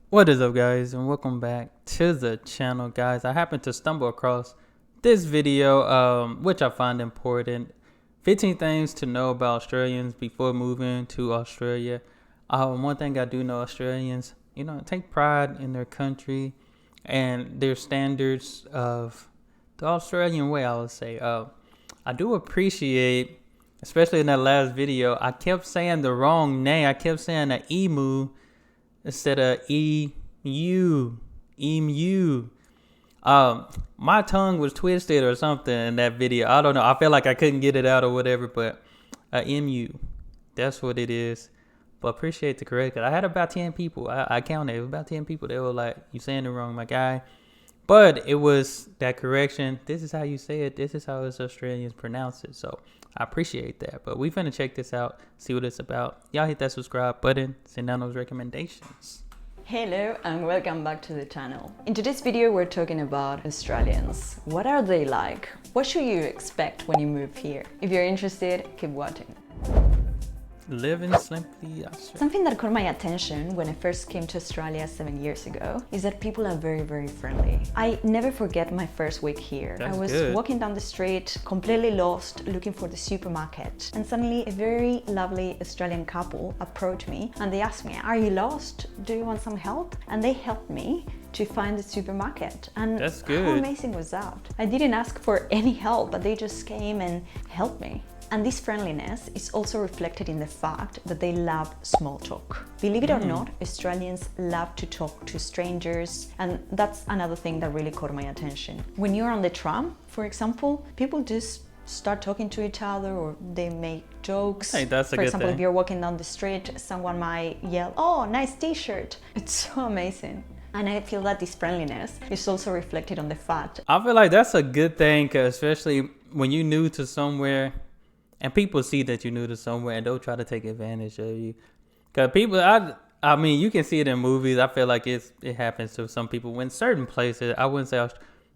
What is up, guys, and welcome back to the channel, guys. I happened to stumble across this video, which I find important. 15 things to know about Australians before moving to Australia. One thing I do know, Australians, take pride in their country and their standards of the Australian way, I would say. I do appreciate, especially in that last video, I kept saying the wrong name. I kept saying an emu instead of emu. My tongue was twisted or something in that video. I don't know. I feel like I couldn't get it out or whatever, but emu, that's what it is. But appreciate the correction. I had about 10 people. I counted. It was about 10 people. They were like, "You saying it wrong, my guy." But it was that correction. This is how you say it. This is how us Australians pronounce it. So I appreciate that. But we finna check this out, see what it's about. Y'all hit that subscribe button, send down those recommendations. Hello and welcome back to the channel. In today's video we're talking about Australians. What are they like? What should you expect when you move here? If you're interested, keep watching. Living simply Australia. Something that caught my attention when I first came to Australia 7 years ago is that people are very, very friendly. I never forget my first week here. That's I was good. walking down the street, completely lost, looking for the supermarket. And suddenly a very lovely Australian couple approached me and they asked me, "Are you lost? Do you want some help?" And they helped me to find the supermarket. And That's how good. amazing was that? I didn't ask for any help, but they just came and helped me. And this friendliness is also reflected in the fact that they love small talk. Believe it or not, Australians love to talk to strangers, and that's another thing that really caught my attention. When you're on the tram, for example, people just start talking to each other or they make jokes. I think that's a For good example, thing. if you're walking down the street, someone might yell, "Oh, nice t-shirt." It's so amazing. And I feel that this friendliness is also reflected on the fact. I feel like that's a good thing, 'cause especially when you're new to somewhere and people see that you're new to somewhere and they'll try to take advantage of you. Because people, I mean, you can see it in movies. I feel like it happens to some people when certain places, I wouldn't say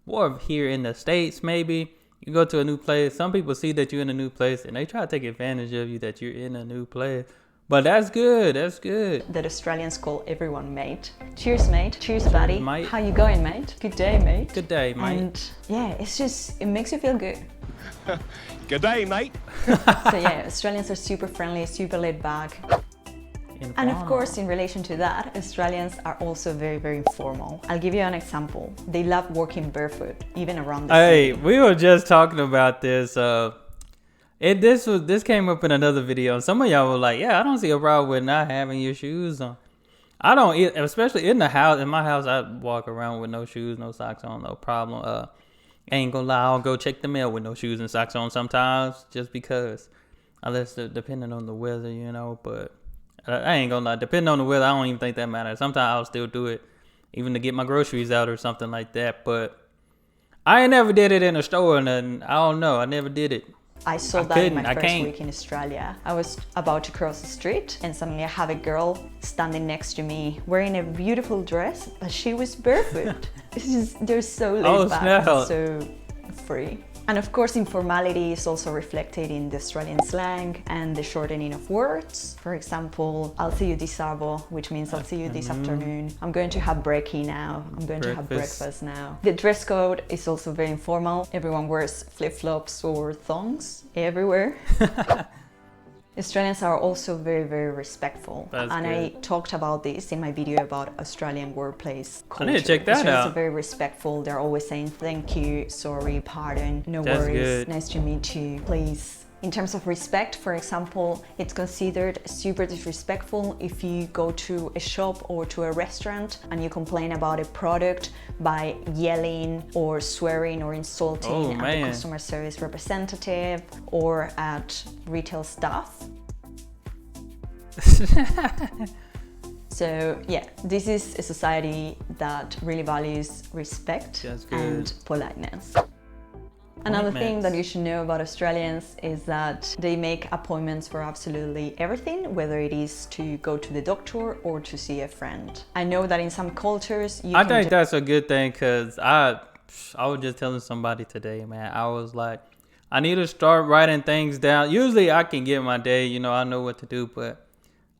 more of here in the States, maybe. You go to a new place, some people see that you're in a new place and they try to take advantage of you that you're in a new place. But that's good, that's good. That Australians call everyone mate. Cheers, mate. Cheers, buddy. mate. How you going, mate? Good day, mate. Good day, mate. And yeah, it makes you feel good. Good day, mate. So yeah, Australians are super friendly, super laid back. And of course, in relation to that, Australians are also very, very informal. I'll give you an example. They love walking barefoot, even around the Hey, city. we were just talking about this. This came up in another video, and some of y'all were like, "Yeah, I don't see a problem with not having your shoes on." I don't, especially in the house. In my house, I walk around with no shoes, no socks on, no problem. Ain't gonna lie, I'll go check the mail with no shoes and socks on sometimes, just because. Unless depending on the weather, But I ain't gonna lie, depending on the weather, I don't even think that matters. Sometimes I'll still do it, even to get my groceries out or something like that. But I ain't never did it in a store or nothing. I don't know. I never did it. I saw I that in couldn't, my I first can't. week in Australia. I was about to cross the street and suddenly I have a girl standing next to me wearing a beautiful dress, but she was barefoot. They're so laid Oh, back snap. and so free. And of course, informality is also reflected in the Australian slang and the shortening of words. For example, "I'll see you this sabo," which means "I'll see you this afternoon." "I'm going to have brekkie now." "I'm going to have breakfast now." The dress code is also very informal. Everyone wears flip-flops or thongs everywhere. Australians are also very, very respectful. That's and good. I talked about this in my video about Australian workplace I culture. need to check that Australians out. are very respectful. They're always saying thank you, sorry, pardon, no That's worries, good. nice to meet you, please. In terms of respect, for example, it's considered super disrespectful if you go to a shop or to a restaurant and you complain about a product by yelling or swearing or insulting Oh, at the man. customer service representative or at retail staff. So yeah, this is a society that really values respect That's good. and politeness. Another thing that you should know about Australians is that they make appointments for absolutely everything, whether it is to go to the doctor or to see a friend. I know that in some cultures you I can think that's a good thing, because I was just telling somebody today, man. I was like, I need to start writing things down. Usually I can get my day, I know what to do, but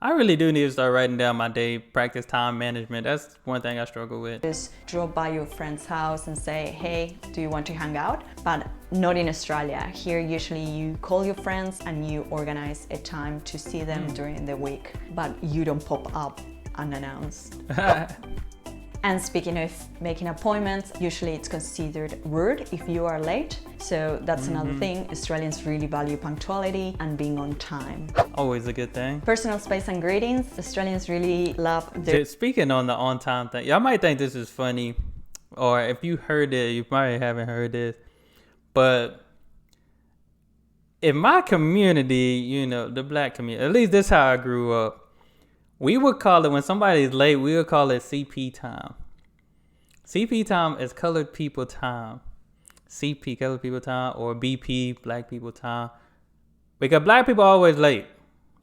I really do need to start writing down my day, practice time management. That's one thing I struggle with. Just drop by your friend's house and say, hey, do you want to hang out? But not in Australia. Here, usually you call your friends and you organize a time to see them during the week, but you don't pop up unannounced. And speaking of making appointments, usually it's considered rude if you are late. So that's another thing. Australians really value punctuality and being on time. Always a good thing. Personal space and greetings. Australians really love their... Speaking on the on-time thing, y'all might think this is funny, or if you heard it, you probably haven't heard this. But in my community, you know, the black community, at least this is how I grew up. We would call it, when somebody's late, we would call it CP time. CP time is colored people time. CP, colored people time, or BP, black people time. Because black people are always late.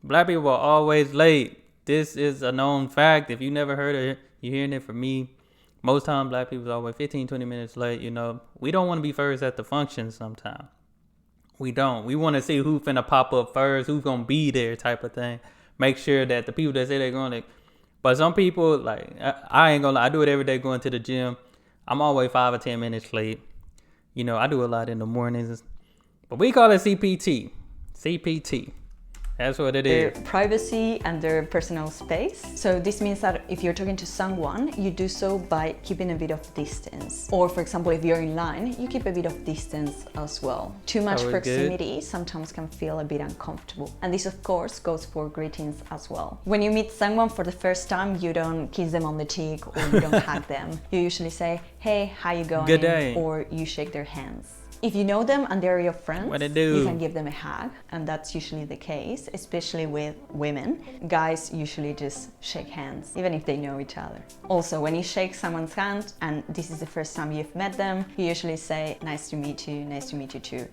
Black people are always late. This is a known fact. If you never heard it, you're hearing it from me. Most time, black people are always 15, 20 minutes late. You know, we don't want to be first at the function sometimes. We don't. We want to see who's finna pop up first, who's gonna be there type of thing. Make sure that the people that say they're going to, but some people, like, I ain't gonna lie, I do it every day going to the gym. I'm always 5 or 10 minutes late. You know, I do a lot in the mornings, but we call it CPT. CPT. That's what it their is. privacy and their personal space. So this means that if you're talking to someone, you do so by keeping a bit of distance. Or for example, if you're in line, you keep a bit of distance as well. Too much proximity sometimes can feel a bit uncomfortable. And this of course goes for greetings as well. When you meet someone for the first time, you don't kiss them on the cheek or you don't hug them. You usually say, hey, how you going? Good day. Or you shake their hands. If you know them and they're your friends, What it do? you can give them a hug, and that's usually the case, especially with women. Guys usually just shake hands, even if they know each other. Also, when you shake someone's hand, and this is the first time you've met them, you usually say, nice to meet you too.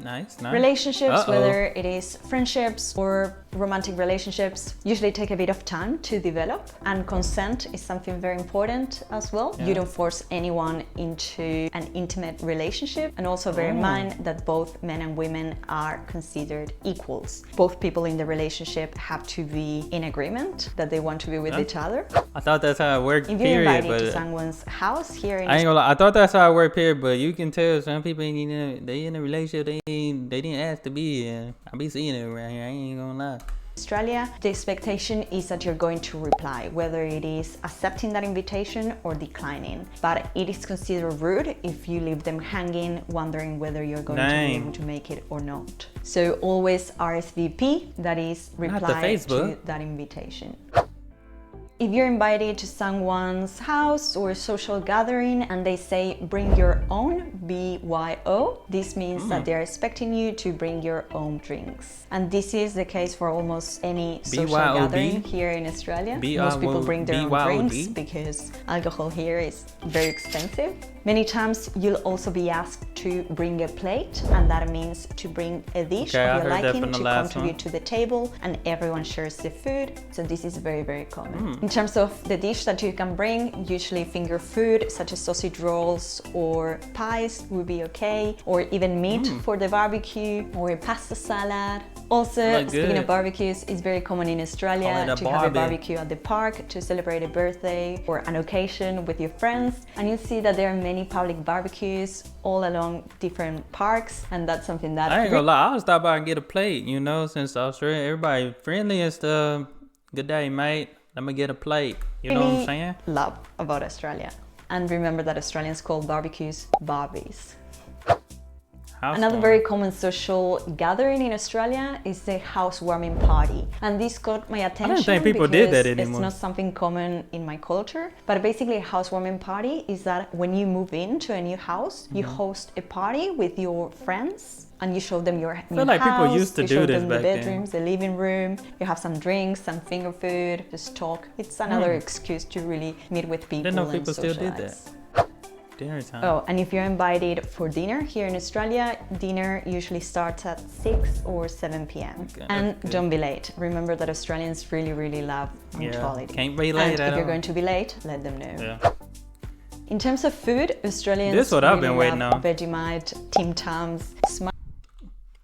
Nice, nice. Relationships, whether it is friendships or romantic relationships, usually take a bit of time to develop, and consent is something very important as well. You don't force anyone into an intimate relationship, and also bear in mind that both men and women are considered equals. Both people in the relationship have to be in agreement that they want to be with each other. I thought that's how it worked, If you're period. invited But to someone's house here in I ain't gonna lie, I thought that's how it worked, period. But you can tell some people ain't even, they in a relationship, they didn't ask to be in. I be seeing it around here, I ain't gonna lie. Australia, the expectation is that you're going to reply, whether it is accepting that invitation or declining. But it is considered rude if you leave them hanging, wondering whether you're going to be able to make it or not. So always RSVP, that is reply to that invitation. If you're invited to someone's house or a social gathering and they say bring your own, BYO, this means that they're expecting you to bring your own drinks. And this is the case for almost any social gathering here in Australia. Most people bring their own drinks because alcohol here is very expensive. Many times you'll also be asked to bring a plate, and that means to bring a dish of your liking to contribute to the table, and everyone shares the food. So this is very, very common. In terms of the dish that you can bring, usually finger food such as sausage rolls or pies would be okay, or even meat for the barbecue, or a pasta salad. Also, speaking of barbecues, it's very common in Australia to have a barbecue at the park to celebrate a birthday or an occasion with your friends. And you'll see that there are many public barbecues all along different parks, and that's something that... I ain't gonna lie, I'll stop by and get a plate, you know, since Australia, everybody friendly and stuff. Good day, mate. Let me get a plate. You know what I'm saying? Love about Australia. And remember that Australians call barbecues barbies. Another very common social gathering in Australia is the housewarming party. And this caught my attention. I don't think people did that anymore. It's not something common in my culture. But basically a housewarming party is that when you move into a new house, you host a party with your friends and you show them your new house. People used to do this back then. The bedrooms, the living room, you have some drinks, some finger food, just talk. It's another excuse to really meet with people and socialize. Didn't know people still did that. Dinner time. Oh, and if you're invited for dinner here in Australia, dinner usually starts at 6 or 7 p.m. Okay, and don't be late. Remember that Australians really, really love punctuality. Can't be late and if you're going to be late, let them know. In terms of food, Australians love Vegemite, Tim Tams,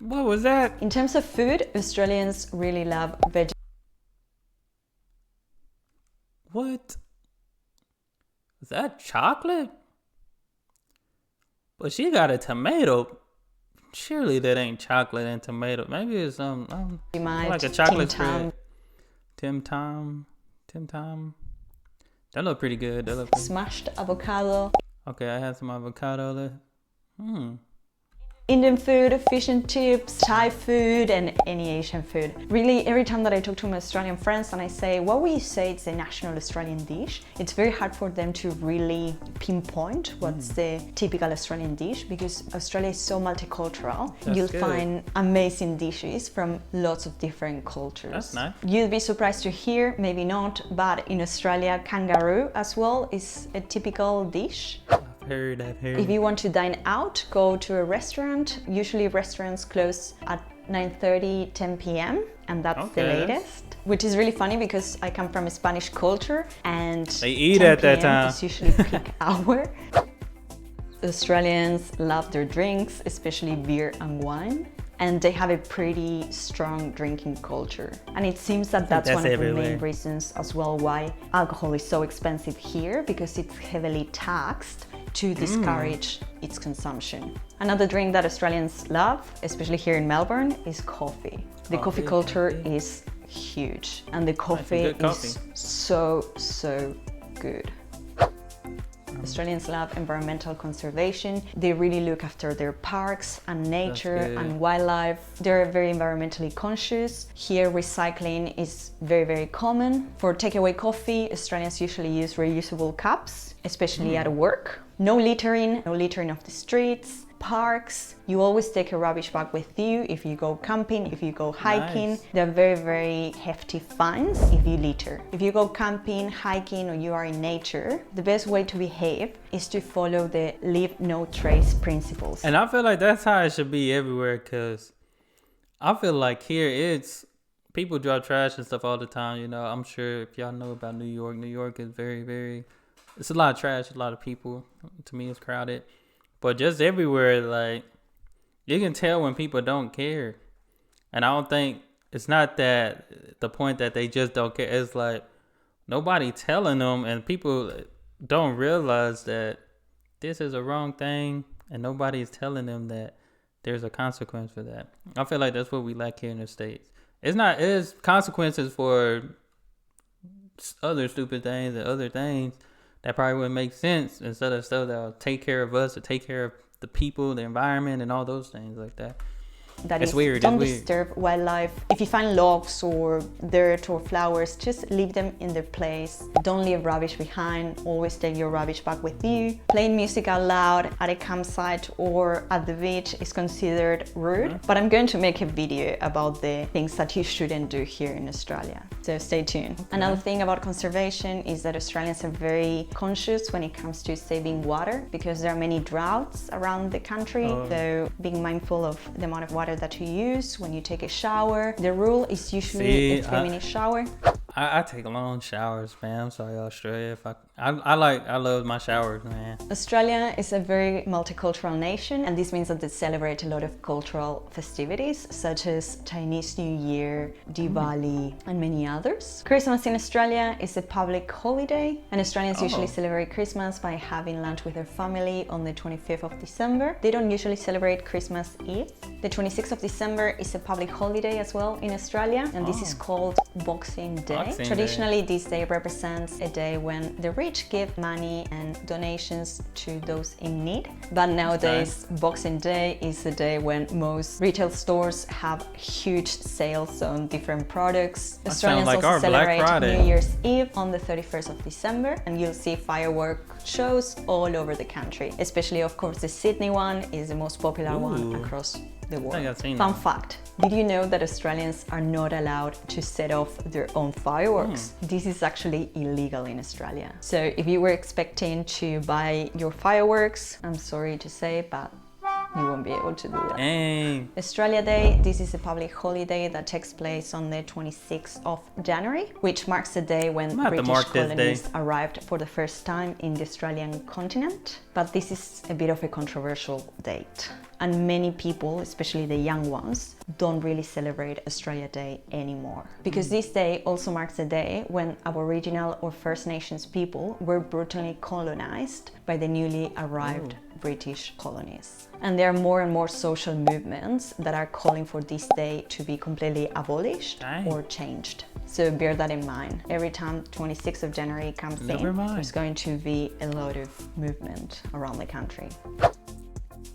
What was that? In terms of food, Australians really love Vegemite. Is that chocolate? But she got a tomato. Surely that ain't chocolate and tomato. Maybe it's like a chocolate spread. Tim Tam. That look pretty good. Smashed avocado. Okay, I had some avocado there. Indian food, fish and chips, Thai food, and any Asian food. Really, every time that I talk to my Australian friends and I say, what would you say it's a national Australian dish? It's very hard for them to really pinpoint what's the typical Australian dish, because Australia is so multicultural. You'll find amazing dishes from lots of different cultures. That's nice. You'd be surprised to hear, maybe not, but in Australia, kangaroo as well is a typical dish. I've heard. If you want to dine out, go to a restaurant. Usually restaurants close at 9:30, 10 p.m. and that's the latest. Which is really funny because I come from a Spanish culture and they eat at that time. It's usually peak hour. Australians love their drinks, especially beer and wine. And they have a pretty strong drinking culture. And it seems that that's one of the main reasons as well why alcohol is so expensive here, because it's heavily taxed to discourage its consumption. Another drink that Australians love, especially here in Melbourne, is coffee. The coffee culture is huge, and the coffee is so good. Australians love environmental conservation. They really look after their parks and nature and wildlife. They're very environmentally conscious. Here, recycling is very common. For takeaway coffee, Australians usually use reusable cups, especially at work. No littering of the streets. Parks, you always take a rubbish bag with you if you go camping, if you go hiking. There are very hefty fines if you litter. If you go camping, hiking, or you are in nature, the best way to behave is to follow the leave no trace principles. And I feel like that's how it should be everywhere, because I feel like here it's people drop trash and stuff all the time. You know, I'm sure if y'all know about New York is very, it's a lot of trash, a lot of people. To me, it's crowded. But just everywhere, like, you can tell when people don't care. And I don't think, it's not that the point that they just don't care. It's like, nobody telling them, and people don't realize that this is a wrong thing, and nobody's telling them that there's a consequence for that. I feel like that's what we lack here in the States. It's consequences for other stupid things and other things that probably wouldn't make sense, instead of stuff that'll take care of us or take care of the people, the environment, and all those things like that. It's weird. Don't disturb wildlife. If you find logs or dirt or flowers, just leave them in their place. Don't leave rubbish behind. Always take your rubbish bag with you. Playing music out loud at a campsite or at the beach is considered rude. But I'm going to make a video about the things that you shouldn't do here in Australia. So stay tuned. Another thing about conservation is that Australians are very conscious when it comes to saving water, because there are many droughts around the country. So being mindful of the amount of water that you use when you take a shower. The rule is usually a 3-minute shower. I take long showers, man. I'm sorry, Australia. I love my showers, man. Australia is a very multicultural nation, and this means that they celebrate a lot of cultural festivities such as Chinese New Year, Diwali, and many others. Christmas in Australia is a public holiday, and Australians usually celebrate Christmas by having lunch with their family on the 25th of December. They don't usually celebrate Christmas Eve. The 26th of December is a public holiday as well in Australia, and this is called Boxing Day. Traditionally, this day represents a day when the rich give money and donations to those in need. But nowadays, Boxing Day is the day when most retail stores have huge sales on different products. Australians also celebrate New Year's Eve on the 31st of December, and you'll see fireworks shows all over the country. Especially, of course, the Sydney one is the most popular one across the world. Fun fact, did you know that Australians are not allowed to set off their own fireworks? This is actually illegal in Australia. So if you were expecting to buy your fireworks, I'm sorry to say, but you won't be able to do that. Dang. Australia Day, this is a public holiday that takes place on the 26th of January, which marks the day when British colonists arrived for the first time in the Australian continent. But this is a bit of a controversial date. And many people, especially the young ones, don't really celebrate Australia Day anymore. Because this day also marks a day when Aboriginal or First Nations people were brutally colonized by the newly arrived British colonies. And there are more and more social movements that are calling for this day to be completely abolished or changed. So bear that in mind. Every time 26th of January comes there's going to be a lot of movement around the country.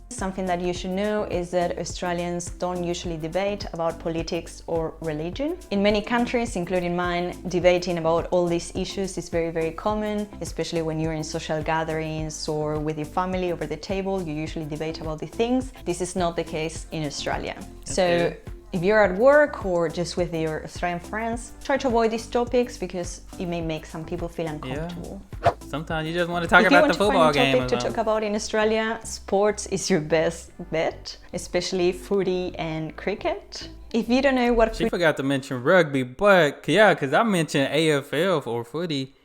Something that you should know is that Australians don't usually debate about politics or religion. In many countries, including mine, debating about all these issues is very, very common, especially when you're in social gatherings or with your family over the table, you usually debate about the things. This is not the case in Australia. So if you're at work or just with your Australian friends, try to avoid these topics because it may make some people feel uncomfortable. Sometimes you just want to talk about the football game. If you want to find a topic to talk about in Australia, sports is your best bet, especially footy and cricket. If you don't know what she forgot to mention rugby, but yeah, because I mentioned AFL or footy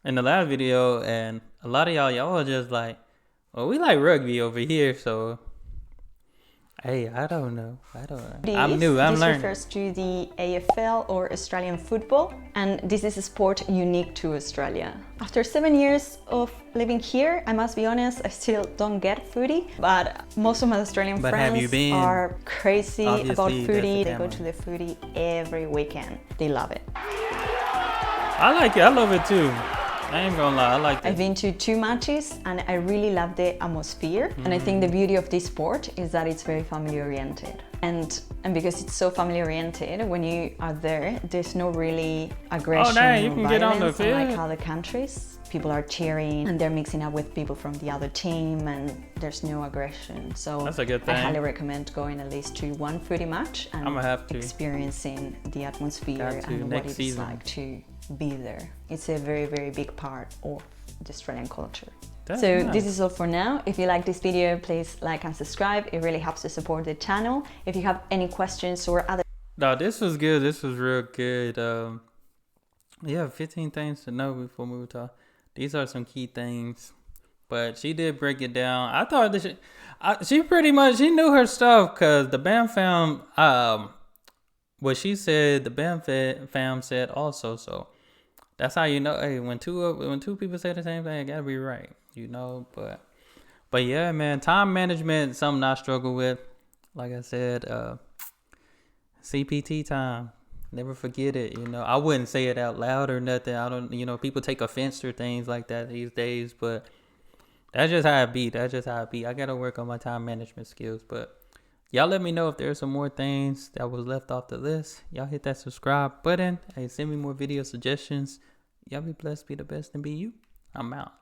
in the last video, and a lot of y'all are just like, well, we like rugby over here, so hey, I don't know. I'm new, I'm learning. This refers to the AFL or Australian football, and this is a sport unique to Australia. After 7 years of living here, I must be honest, I still don't get footy, but most of my Australian friends are crazy about footy. They go to the footy every weekend. They love it. I like it, I love it too. I ain't gonna lie, I like that. I've been to 2 matches and I really love the atmosphere. And I think the beauty of this sport is that it's very family oriented. And because it's so family oriented, when you are there, there's no really aggression you or can violence get on the field. like other countries. People are cheering and they're mixing up with people from the other team and there's no aggression. So that's a good thing. I highly recommend going at least to one footy match and experiencing the atmosphere and what it's like to be there. It's a very, very big part of the Australian culture. This is all for now. If you like this video, please like and subscribe. It really helps to support the channel. If you have any questions or other... No, this was good. This was real good. Yeah, 15 things to know before we talk. These are some key things. But she did break it down. I thought this... she pretty much... She knew her stuff because the BAM fam... what she said, the BAM fam said also, so... That's how you know, hey, when two people say the same thing, it gotta be right, you know. But yeah, man, time management, something I struggle with. Like I said, CPT time, never forget it. You know, I wouldn't say it out loud or nothing. I don't, you know, people take offense to things like that these days, but that's just how it be. I gotta work on my time management skills. But y'all let me know if there's some more things that was left off the list. Y'all hit that subscribe button. Hey, send me more video suggestions. Y'all be blessed, be the best, and be you. I'm out.